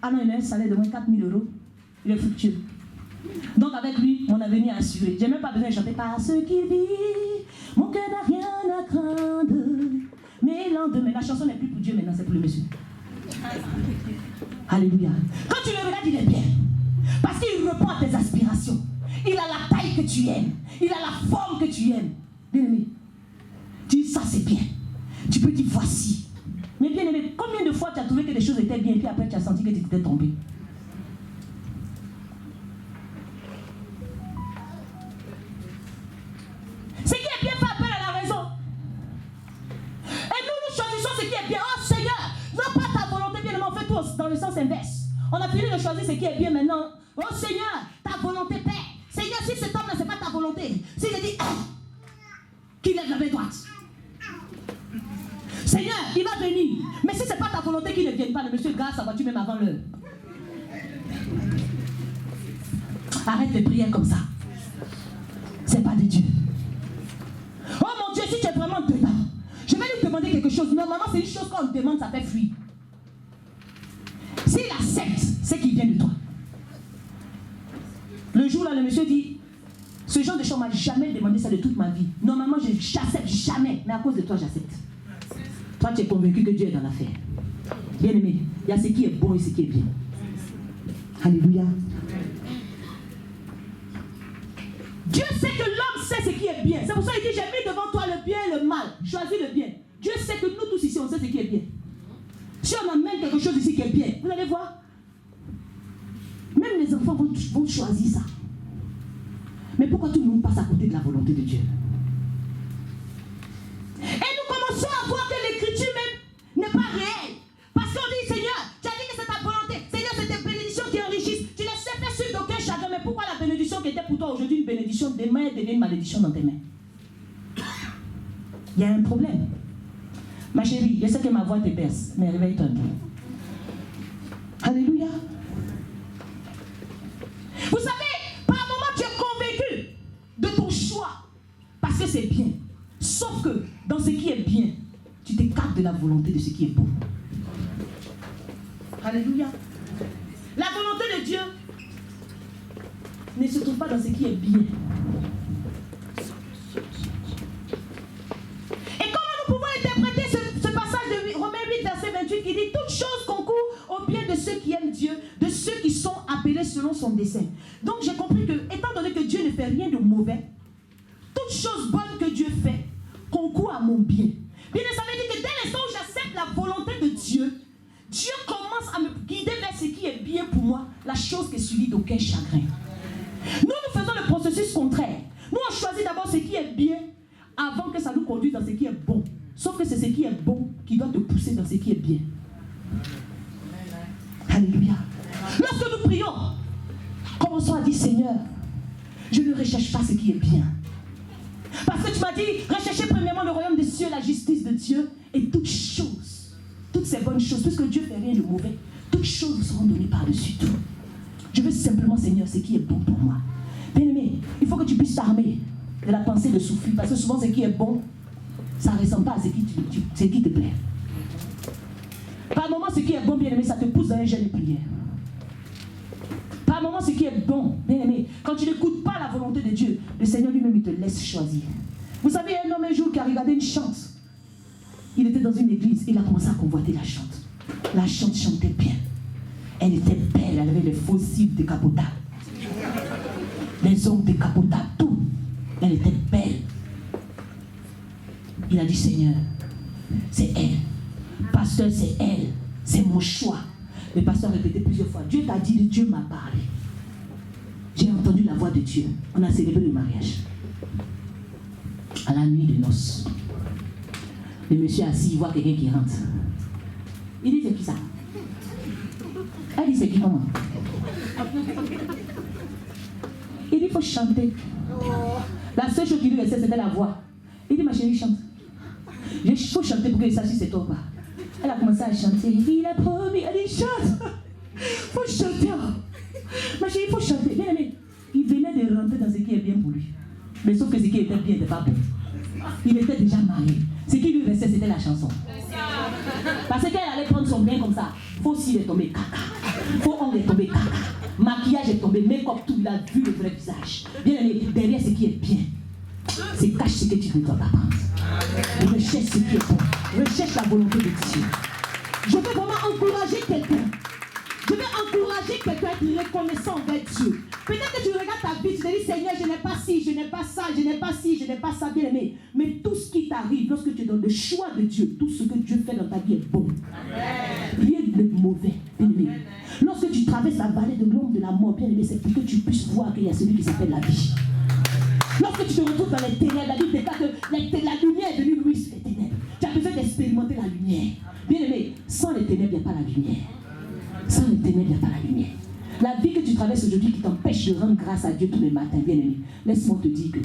Ah non, il a un salaire de moins 4 000 €. Il est fructueux. Donc avec lui, mon avenir est assuré. J'ai même pas besoin de chanter parce qu'il vit. Mon cœur n'a rien à craindre. Mais lendemain, la chanson n'est plus pour Dieu maintenant, c'est pour le monsieur. Alléluia. Quand tu le regardes, il est bien. Parce qu'il répond à tes aspirations. Il a la taille que tu aimes. Il a la forme que tu aimes. Bien-aimé, tu dis ça c'est bien. Tu peux dire voici. Mais bien-aimé, combien de fois tu as trouvé que les choses étaient bien et puis après tu as senti que tu étais tombé? Ce qui est bien fait appel à la raison. Et nous choisissons ce qui est bien. Oh Seigneur, non pas ta volonté, bien-aimé, on fait tout dans le sens inverse. On a fini de choisir ce qui est bien maintenant. Oh Seigneur, ta volonté Père. Seigneur, si cet homme-là, ce n'est pas ta volonté. S'il a dit, qu'il lève la main droite. Seigneur, il va venir. Mais si ce n'est pas ta volonté qu'il ne vienne pas, le monsieur garde sa voiture même avant l'heure. Arrête de prier comme ça. Ce n'est pas de Dieu. Oh mon Dieu, si tu es vraiment dedans, je vais lui demander quelque chose. Normalement, c'est une chose qu'on demande, ça fait fuir. S'il accepte, c'est qu'il vient de toi. Le jour là, le monsieur dit, ce genre de choses, on ne m'a jamais demandé ça de toute ma vie. Normalement, j'accepte jamais, mais à cause de toi, j'accepte. Toi, tu es convaincu que Dieu est dans l'affaire. Bien aimé, il y a ce qui est bon et ce qui est bien. Alléluia. Dieu sait que l'homme sait ce qui est bien. C'est pour ça qu'il dit, j'ai mis devant toi le bien et le mal. Choisis le bien. Dieu sait que nous tous ici, on sait ce qui est bien. Si on amène quelque chose ici qui est bien, vous allez voir, même les enfants vont choisir ça. Mais pourquoi tout le monde passe à côté de la volonté de Dieu? Et nous commençons à voir que l'écriture même n'est pas réelle. Parce qu'on dit, Seigneur, tu as dit que c'est ta volonté. Seigneur, c'est tes bénédictions qui enrichissent. Tu les sais faire sur d'aucun chagrin. Mais pourquoi la bénédiction qui était pour toi aujourd'hui une bénédiction, demain elle devient une malédiction dans tes mains? Il y a un problème. Ma chérie, je sais que ma voix te berce, mais réveille-toi un peu. Alléluia. Vous savez, par un moment tu es convaincu de ton choix parce que c'est bien. Sauf que dans ce qui est bien, tu t'écartes de la volonté de ce qui est bon. Alléluia. La volonté de Dieu ne se trouve pas dans ce qui est bien. Et comment nous pouvons interpréter ce passage de Romains 8, verset 28 qui dit toutes choses concourent au bien de ceux qui aiment Dieu, de ceux qui sont appelés selon son dessein. Donc j'ai compris que, étant donné que Dieu ne fait rien de mauvais, toute chose bonne que Dieu fait concourt à mon bien. Bien, ça veut dire que dès l'instant où j'accepte la volonté de Dieu, Dieu commence à me guider vers ce qui est bien pour moi, la chose qui est suivie d'aucun chagrin. Nous faisons le processus contraire. Nous on choisit d'abord ce qui est bien avant que ça nous conduise dans ce qui est bon. Sauf que c'est ce qui est bon qui doit te pousser dans ce qui est bien. Alléluia. Lorsque nous prions, commençons à dire, Seigneur, je ne recherche pas ce qui est bien. Parce que tu m'as dit, recherchez premièrement le royaume des cieux, la justice de Dieu, et toutes choses, toutes ces bonnes choses, puisque Dieu ne fait rien de mauvais, toutes choses vous seront données par-dessus tout. Je veux simplement, Seigneur, ce qui est bon pour moi. Bien-aimé, il faut que tu puisses t'armer de la pensée de souffrir, parce que souvent ce qui est bon, ça ne ressemble pas à ce qui te plaît. Par moment, ce qui est bon, bien-aimé, ça te pousse dans un jeûne de prière. Par moment, ce qui est bon, bien-aimé, quand tu n'écoutes pas la volonté de Dieu, le Seigneur lui-même, il te laisse choisir. Vous savez, un homme un jour qui a regardé une chante. Il était dans une église, il a commencé à convoiter la chante. La chante chantait bien. Elle était belle, elle avait les fossiles décapotables. Les ongles décapotables, tout. Elle était belle. Il a dit, Seigneur, c'est elle. Pasteur, c'est elle. C'est mon choix. Le pasteur a répété plusieurs fois. Dieu t'a dit, Dieu m'a parlé. J'ai entendu la voix de Dieu. On a célébré le mariage. À la nuit de noces. Le monsieur assis, il voit quelqu'un qui rentre. Il dit, c'est qui ça? Elle dit, c'est qui comment? Il dit, il faut chanter. La seule chose qui lui restait, c'était la voix. Il dit, ma chérie, chante. Il faut chanter pour qu'il sache si c'est toi ou pas. Elle a commencé à chanter. Il a promis, elle dit, chante. Il faut chanter. Ma chérie, il faut chanter. Bien aimé, il venait de rentrer dans ce qui est bien pour lui. Mais sauf que ce qui était bien n'était pas bon. Il était déjà marié. Ce qui lui restait, c'était la chanson. Parce qu'elle allait prendre son bien comme ça. Faux cils est tombé caca. Faux ongle est tombé caca. Maquillage est tombé, make-up, tout, il a vu le vrai visage. Bien aimé, derrière ce qui est bien, c'est cache ce que tu ne dois pas prendre. Recherche ce qui est bon. Recherche la volonté de Dieu. Je veux vraiment encourager quelqu'un. Je vais encourager quelqu'un à être reconnaissant envers Dieu. Peut-être que tu regardes ta vie, tu te dis Seigneur, je n'ai pas ci, je n'ai pas ça, je n'ai pas ci, je n'ai pas ça, bien aimé. Mais tout ce qui t'arrive, lorsque tu donnes le choix de Dieu, tout ce que Dieu fait dans ta vie est bon. Rien de mauvais, bien aimé. Lorsque tu traverses la vallée de l'ombre de la mort, bien aimé, c'est pour que tu puisses voir qu'il y a celui qui s'appelle la vie. Lorsque tu te retrouves dans les ténèbres, la Bible déclare que la lumière est devenue lumière sur les ténèbres. Tu as besoin d'expérimenter la lumière. Bien aimé, sans les ténèbres, il n'y a pas la lumière. Sans les ténèbres, il n'y a pas la lumière. La vie que tu traverses aujourd'hui qui t'empêche de rendre grâce à Dieu tous les matins, bien aimé, laisse-moi te dire que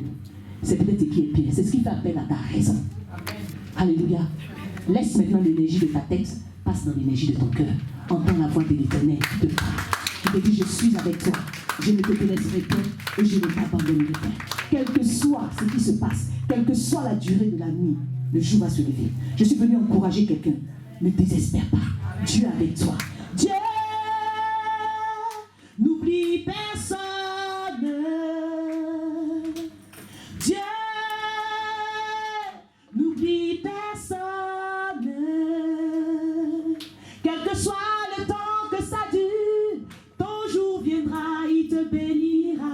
c'est peut-être ce qui est pire. C'est ce qui fait appel à ta raison. Alléluia. Laisse maintenant l'énergie de ta tête, passe dans l'énergie de ton cœur. Entends la voix de l'Éternel qui te parle. Qui te dit, je suis avec toi. Je ne te laisserai pas et je ne t'abandonnerai pas. Quel que soit ce qui se passe, quelle que soit la durée de la nuit, le jour va se lever. Je suis venu encourager quelqu'un. Ne désespère pas. Dieu est avec toi. Dieu n'oublie personne. Dieu n'oublie personne. Quel que soit le temps que ça dure, ton jour viendra, il te bénira.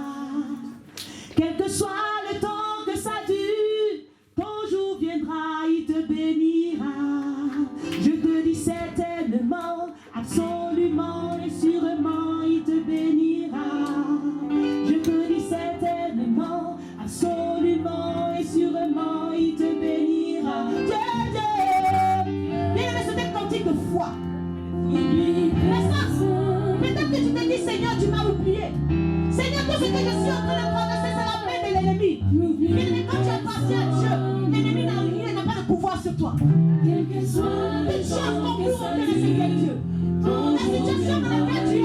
Quel que soit le temps que ça dure, ton jour viendra, il te bénira. Je te dis certainement, absolument et sûrement, il te bénira. Je te dis certainement, absolument et sûrement, il te bénira. Dieu, Dieu. Bien aimé, c'est un cantique de foi. Peut-être que tu te dis, Seigneur, tu m'as oublié. Seigneur, tout ce que je suis en train de traverser, c'est la main de l'ennemi. Mais quand tu appartiens à Dieu, l'ennemi n'a rien, n'a pas de pouvoir sur toi. Toutes choses concourent au bien de Seigneur Dieu. La situation dans laquelle tu es,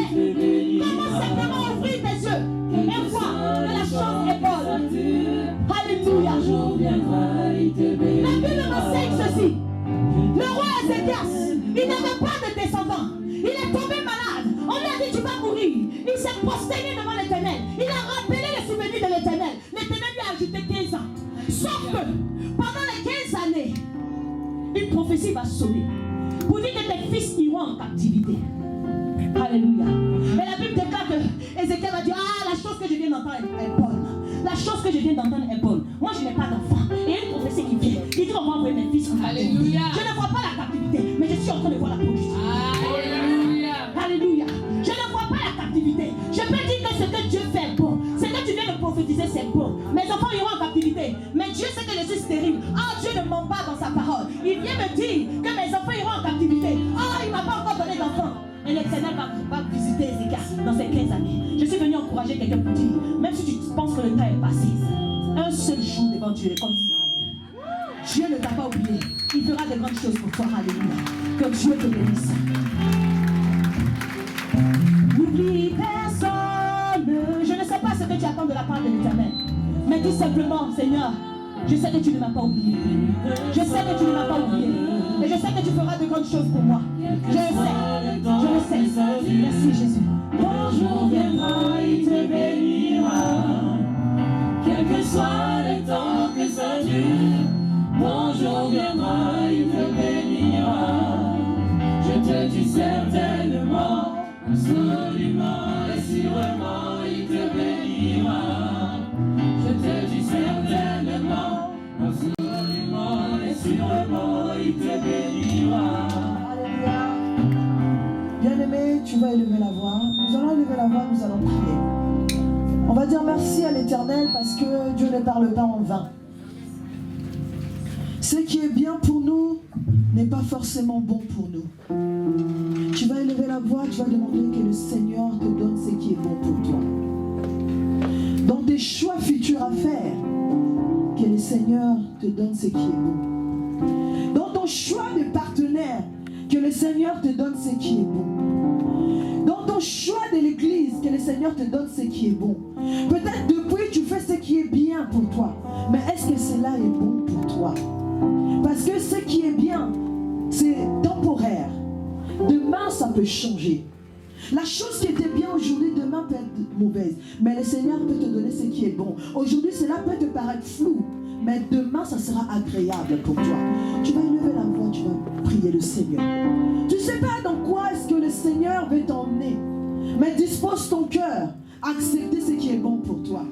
commence simplement à ouvrir tes yeux et voir que la chose est bonne. Alléluia. La Bible m'enseigne ceci. Le roi Ézéchias, il n'avait pas de descendants. Il est tombé malade. On lui a dit tu vas mourir. Il s'est prosterné devant l'Éternel. Il a rappelé les souvenirs de l'Éternel. L'Éternel lui a ajouté 15 ans. Sauf que pendant les 15 années, une prophétie va sonner pour dire que tes fils iront en captivité. Alléluia. Et la Bible déclare que Ézéchiel va dire ah, la chose que je viens d'entendre est bonne. La chose que je viens d'entendre est bonne. Moi je n'ai pas d'enfant. Et il y a une prophétie qui vient. Il dit on va envoyer mes fils en captivité. Je ne vois pas la captivité, mais je suis en train de voir la provision. Alléluia. Je ne vois pas la captivité. Je peux dire que ce que Dieu fait est bon. Ce que tu viens de prophétiser, c'est bon. Mes enfants iront en captivité. Mais Dieu sait que je suis stérile. Ah, Dieu ne ment pas dans sa parole. Il vient me dire que mes enfants iront en captivité. Ah, il ne m'a pas encore donné d'enfants. Et l'Éternel va visiter Ézéchias dans ces 15 années. Je suis venu encourager quelqu'un pour dire, même si tu penses que le temps est passé, un seul jour devant Dieu est comme Israël. Dieu ne t'a pas oublié. Il fera de grandes choses pour toi. Alléluia. Que Dieu te bénisse. N'oublie personne. Je ne sais pas ce que tu attends de la part de l'Éternel. Mais dis simplement, Seigneur, je sais que tu ne m'as pas oublié. Je sais que tu ne m'as pas oublié. Et je sais que tu feras de grandes choses pour moi. Je le sais. Je le sais. Merci Jésus. Mon jour viendra, il te bénira. Quel que soit le temps que ça dure, mon jour viendra, il te bénira. Je te dis certainement, absolument et sûrement, il te bénira. Je te dis certainement, absolument et sûrement, il te bénira. Alléluia. Bien-aimé, tu vas élever la voix. Nous allons élever la voix, nous allons prier. On va dire merci à l'Éternel parce que Dieu ne parle pas en vain. Ce qui est bien pour nous n'est pas forcément bon pour nous. Tu vas élever la voix, tu vas demander que le Seigneur te donne ce qui est bon pour toi. Dans tes choix futurs à faire, que le Seigneur te donne ce qui est bon. Dans ton choix de partenaire, que le Seigneur te donne ce qui est bon. Dans ton choix de l'église, que le Seigneur te donne ce qui est bon. Peut-être depuis tu fais ce qui est bien pour toi, mais est-ce que cela est bon pour toi? Parce que ce qui est bien, c'est temporaire. Demain, ça peut changer. La chose qui était bien aujourd'hui, demain peut être mauvaise. Mais le Seigneur peut te donner ce qui est bon. Aujourd'hui, cela peut te paraître flou. Mais demain, ça sera agréable pour toi. Tu vas élever la voix, tu vas prier le Seigneur. Tu ne sais pas dans quoi est-ce que le Seigneur veut t'emmener. Mais dispose ton cœur à accepter ce qui est bon pour toi.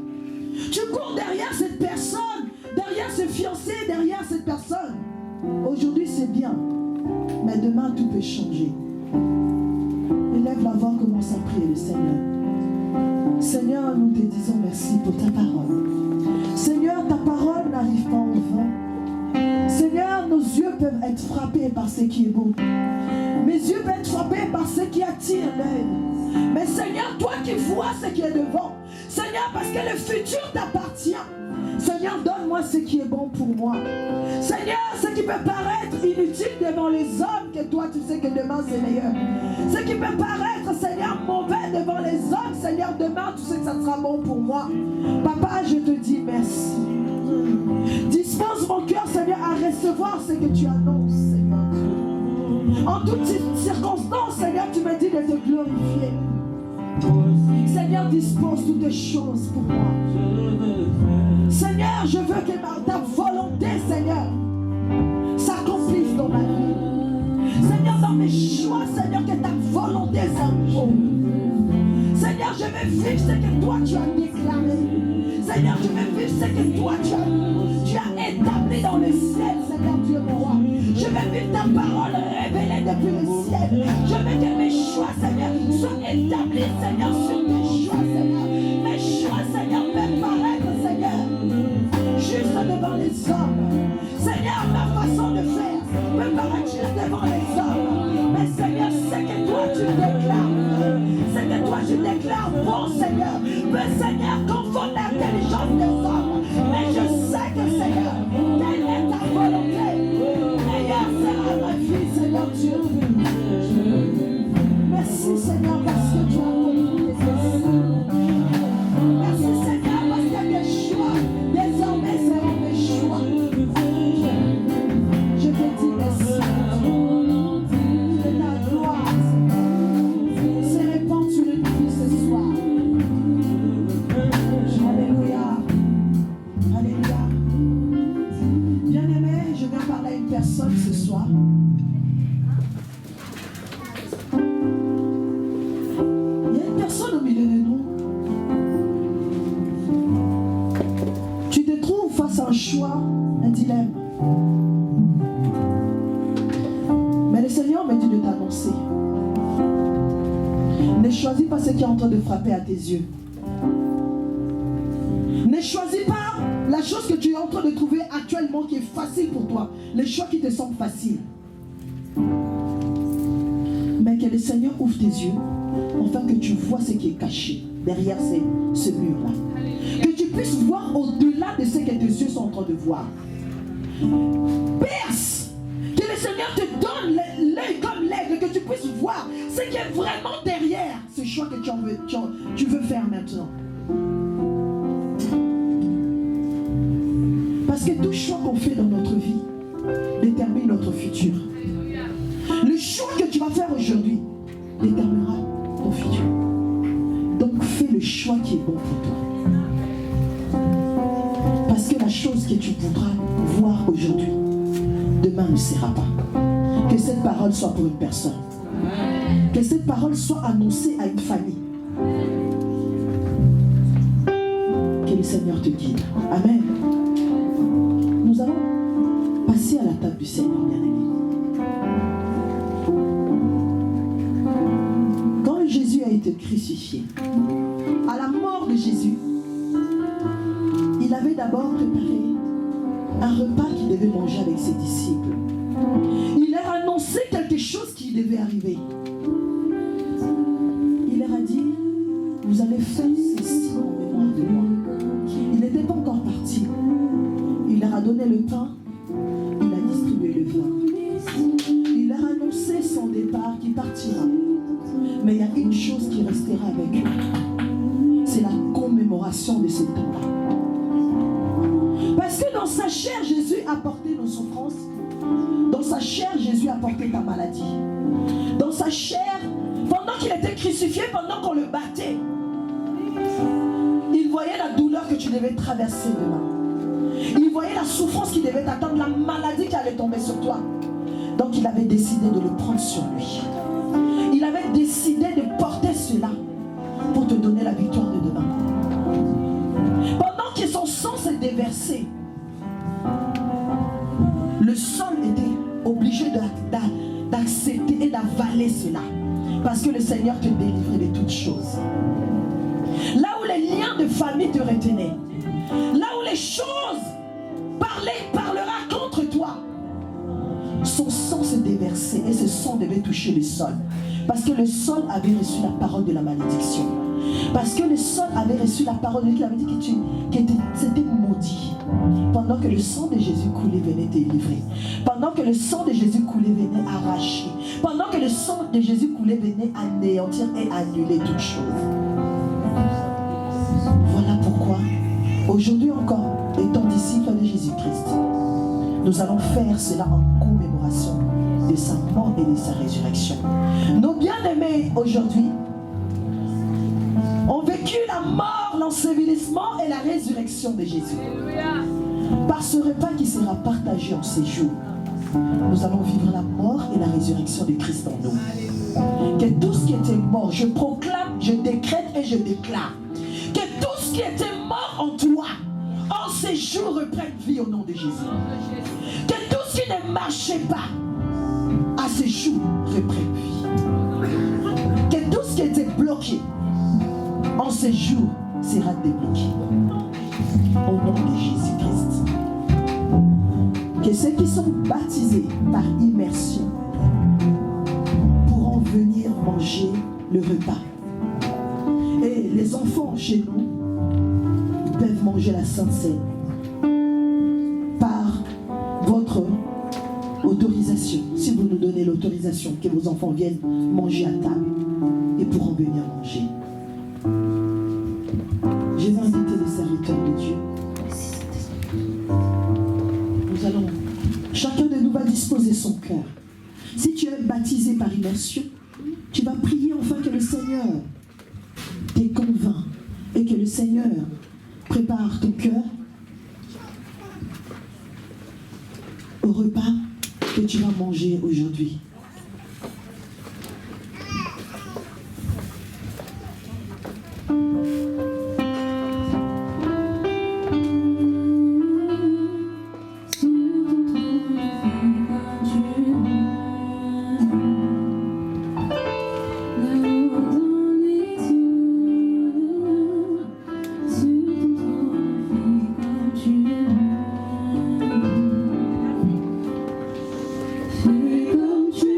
Tu cours derrière cette personne, derrière ce fiancé, derrière cette personne. Aujourd'hui, c'est bien. Mais demain, tout peut changer. Élève la voix, commence à prier le Seigneur. Seigneur, nous te disons merci pour ta parole. Seigneur, ta parole n'arrive pas en vain. Seigneur, nos yeux peuvent être frappés par ce qui est beau. Mes yeux peuvent être frappés par ce qui attire l'œil. Mais Seigneur, toi qui vois ce qui est devant. Seigneur, parce que le futur t'appartient. Seigneur, donne-moi ce qui est bon pour moi. Seigneur, ce qui peut paraître inutile devant les hommes, que toi tu sais que demain c'est meilleur. Ce qui peut paraître, Seigneur, mauvais devant les hommes, Seigneur, demain tu sais que ça sera bon pour moi. Papa, je te dis merci. Dispose mon cœur, Seigneur, à recevoir ce que tu annonces, Seigneur. En toutes circonstances, Seigneur, tu me dis de te glorifier. Seigneur, dispose toutes choses pour moi. Seigneur, je veux que ta volonté, Seigneur, s'accomplisse dans ma vie. Seigneur, dans mes choix, Seigneur, que ta volonté s'impose. Seigneur, je veux vivre ce que toi tu as déclaré. Seigneur, je veux vivre ce que toi tu as établi dans le ciel, Seigneur Dieu mon roi. Je veux vivre ta parole révélée depuis le ciel. Je veux que mes choix, Seigneur, soient établis, Seigneur, sur tes choix, Seigneur. Mes choix, Seigneur, peuvent paraître, Seigneur, juste devant les hommes. Seigneur, ma façon de faire peut paraître juste devant les hommes. Mais Seigneur, c'est que toi tu déclares. C'est que toi tu déclares bon, Seigneur. Mais Seigneur, confonde l'intelligence des hommes. Mais je sais que, Seigneur, telle est ta volonté. Meilleure sera ma vie, Seigneur Dieu. Merci, Seigneur, parce que tu as compris les choses. Merci, Seigneur, parce que tes choix, désormais, seront mes choix. Je te dis merci. Que ta gloire, Seigneur, se répande sur une vie ce soir. Alléluia. Alléluia. Bien-aimé, je viens parler à une personne ce soir. Il y a une personne au milieu de nous. Tu te trouves face à un choix, un dilemme. Mais le Seigneur me dit de t'annoncer. Ne choisis pas ce qui est en train de frapper à tes yeux. Ne choisis pas la chose que tu es en train de trouver actuellement qui est facile pour toi. Les choix qui te semblent faciles. Mais que le Seigneur ouvre tes yeux afin que tu vois ce qui est caché derrière ce mur-là. Que tu puisses voir au-delà de ce que tes yeux sont en train de voir. Perce. Que le Seigneur te donne l'œil comme l'aigle, que tu puisses voir ce qui est vraiment derrière ce choix que tu veux faire maintenant. Parce que tout choix qu'on fait dans notre vie détermine notre futur. Le choix que tu vas faire aujourd'hui déterminera ton futur. Donc fais le choix qui est bon pour toi. Parce que la chose que tu voudras voir aujourd'hui, demain ne sera pas. Que cette parole soit pour une personne. Que cette parole soit annoncée à une famille. Que le Seigneur te guide. Amen. Nous allons passer à la table du Seigneur, bien-aimé. Quand Jésus a été crucifié, à la mort de Jésus, il avait d'abord préparé un repas qu'il devait manger avec ses disciples. Il leur a annoncé quelque chose qui devait arriver. Il leur a dit, vous allez faire ceci en mémoire de moi. Il n'était pas encore parti. Il leur a donné le pain, il a distribué le vin. Il leur a annoncé son départ qui partira. Mais il y a une chose qui restera avec eux. C'est la commémoration de ce temps-là. Parce que dans sa chair, Jésus a porté nos souffrances. Dans sa chair, Jésus a porté ta maladie. Dans chair, pendant qu'il était crucifié, pendant qu'on le battait, il voyait la douleur que tu devais traverser demain. Il voyait la souffrance qui devait t'attendre, la maladie qui allait tomber sur toi. Donc il avait décidé de le prendre sur lui. Il avait décidé de porter cela pour te donner la victoire de demain. Pendant que son sang s'est déversé, le sol était obligé d'accepter et d'avaler cela. Parce que le Seigneur te délivrait de toutes choses. Là où les liens de famille te retenaient, là où les choses parlera contre toi, son sang s'est déversé et ce sang devait toucher le sol. Parce que le sol avait reçu la parole de la malédiction. Parce que le sol avait reçu la parole de Dieu qui avait dit que c'était maudit. Pendant que le sang de Jésus coulait, venait te livrer. Pendant que le sang de Jésus coulait, venait arracher. Pendant que le sang de Jésus coulait, venait anéantir et annuler toutes choses. Voilà pourquoi, aujourd'hui encore, étant disciples de Jésus-Christ, nous allons faire cela en commémoration de sa mort et de sa résurrection. Nos bien-aimés aujourd'hui ont vécu la mort, l'ensevelissement et la résurrection de Jésus. Par ce repas qui sera partagé en ces jours, nous allons vivre la mort et la résurrection de Christ en nous. Que tout ce qui était mort, je proclame, je décrète et je déclare, que tout ce qui était mort en toi, en ces jours reprenne vie au nom de Jésus. Que tout ce qui ne marchait pas, à ces jours reprenne vie. Que tout ce qui était bloqué, en ces jours sera débloqué. Au nom de Jésus-Christ. Que ceux qui sont baptisés par immersion pourront venir manger le repas. Et les enfants chez nous peuvent manger la Sainte Seine par votre autorisation. Si vous nous donnez l'autorisation que vos enfants viennent manger à table et pourront venir manger. Je vais inviter les serviteurs de Dieu. Nous allons, chacun de nous va disposer son cœur. Si tu es baptisé par immersion, tu vas prier enfin que le Seigneur te convainc et que le Seigneur prépare ton cœur au repas que tu vas manger aujourd'hui. Fais comme tu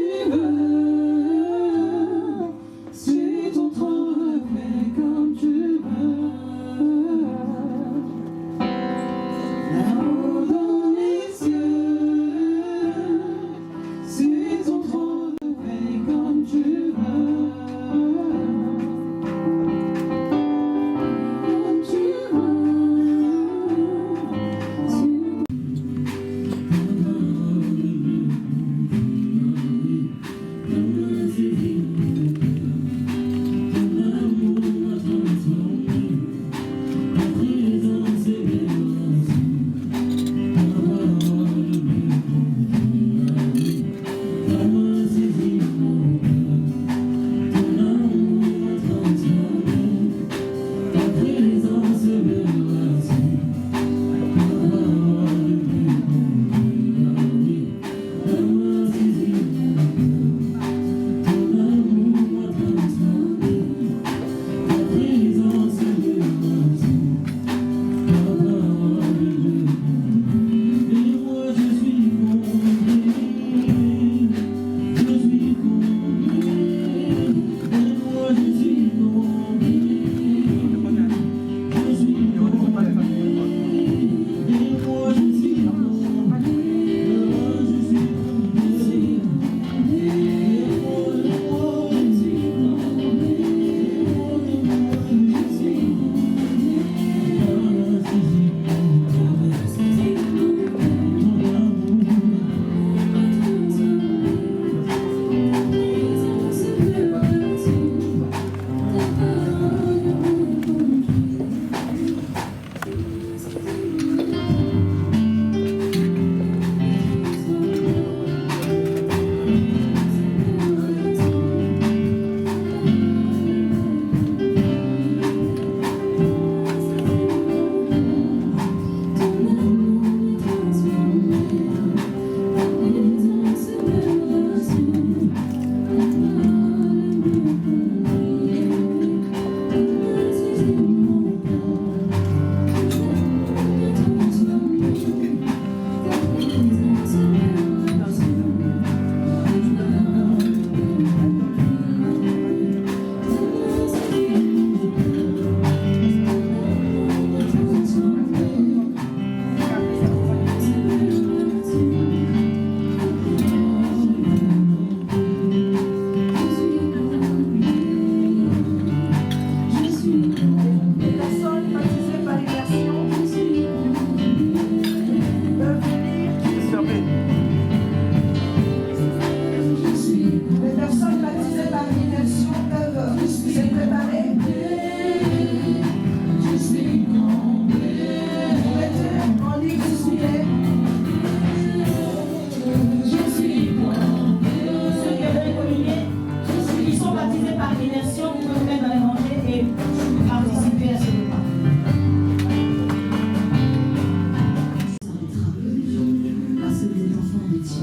dit.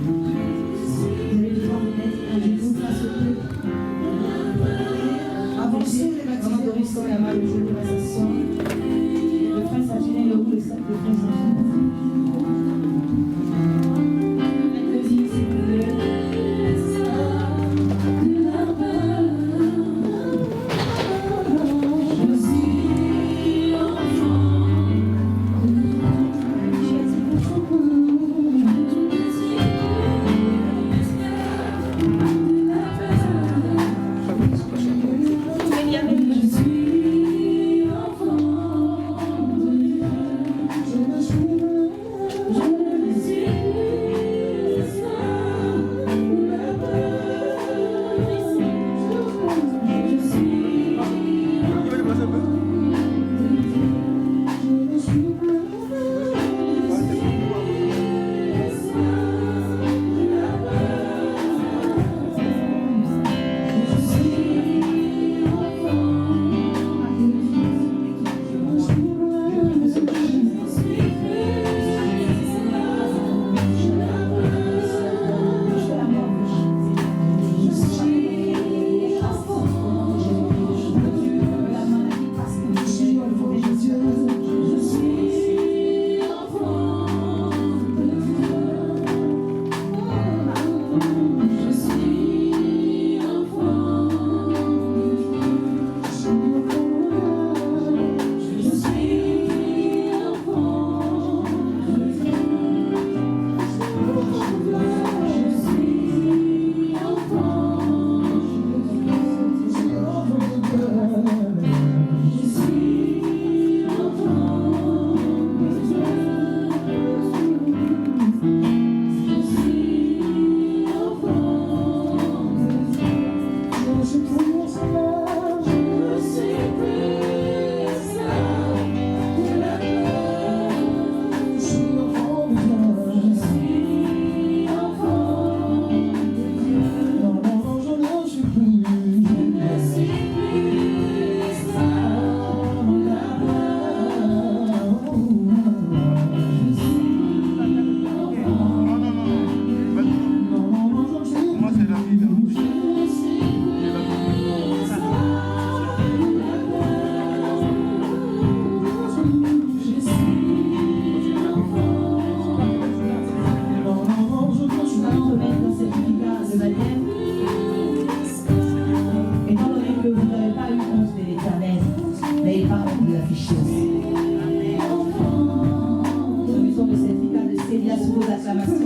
Vous allez devoir vous mettre à genoux face au Dieu. Avancez les bâtiments. Avant de rester la main, le genou va s'asseoir. Le frère s'agit le roux, le sac de frère s'agit. Acclamation.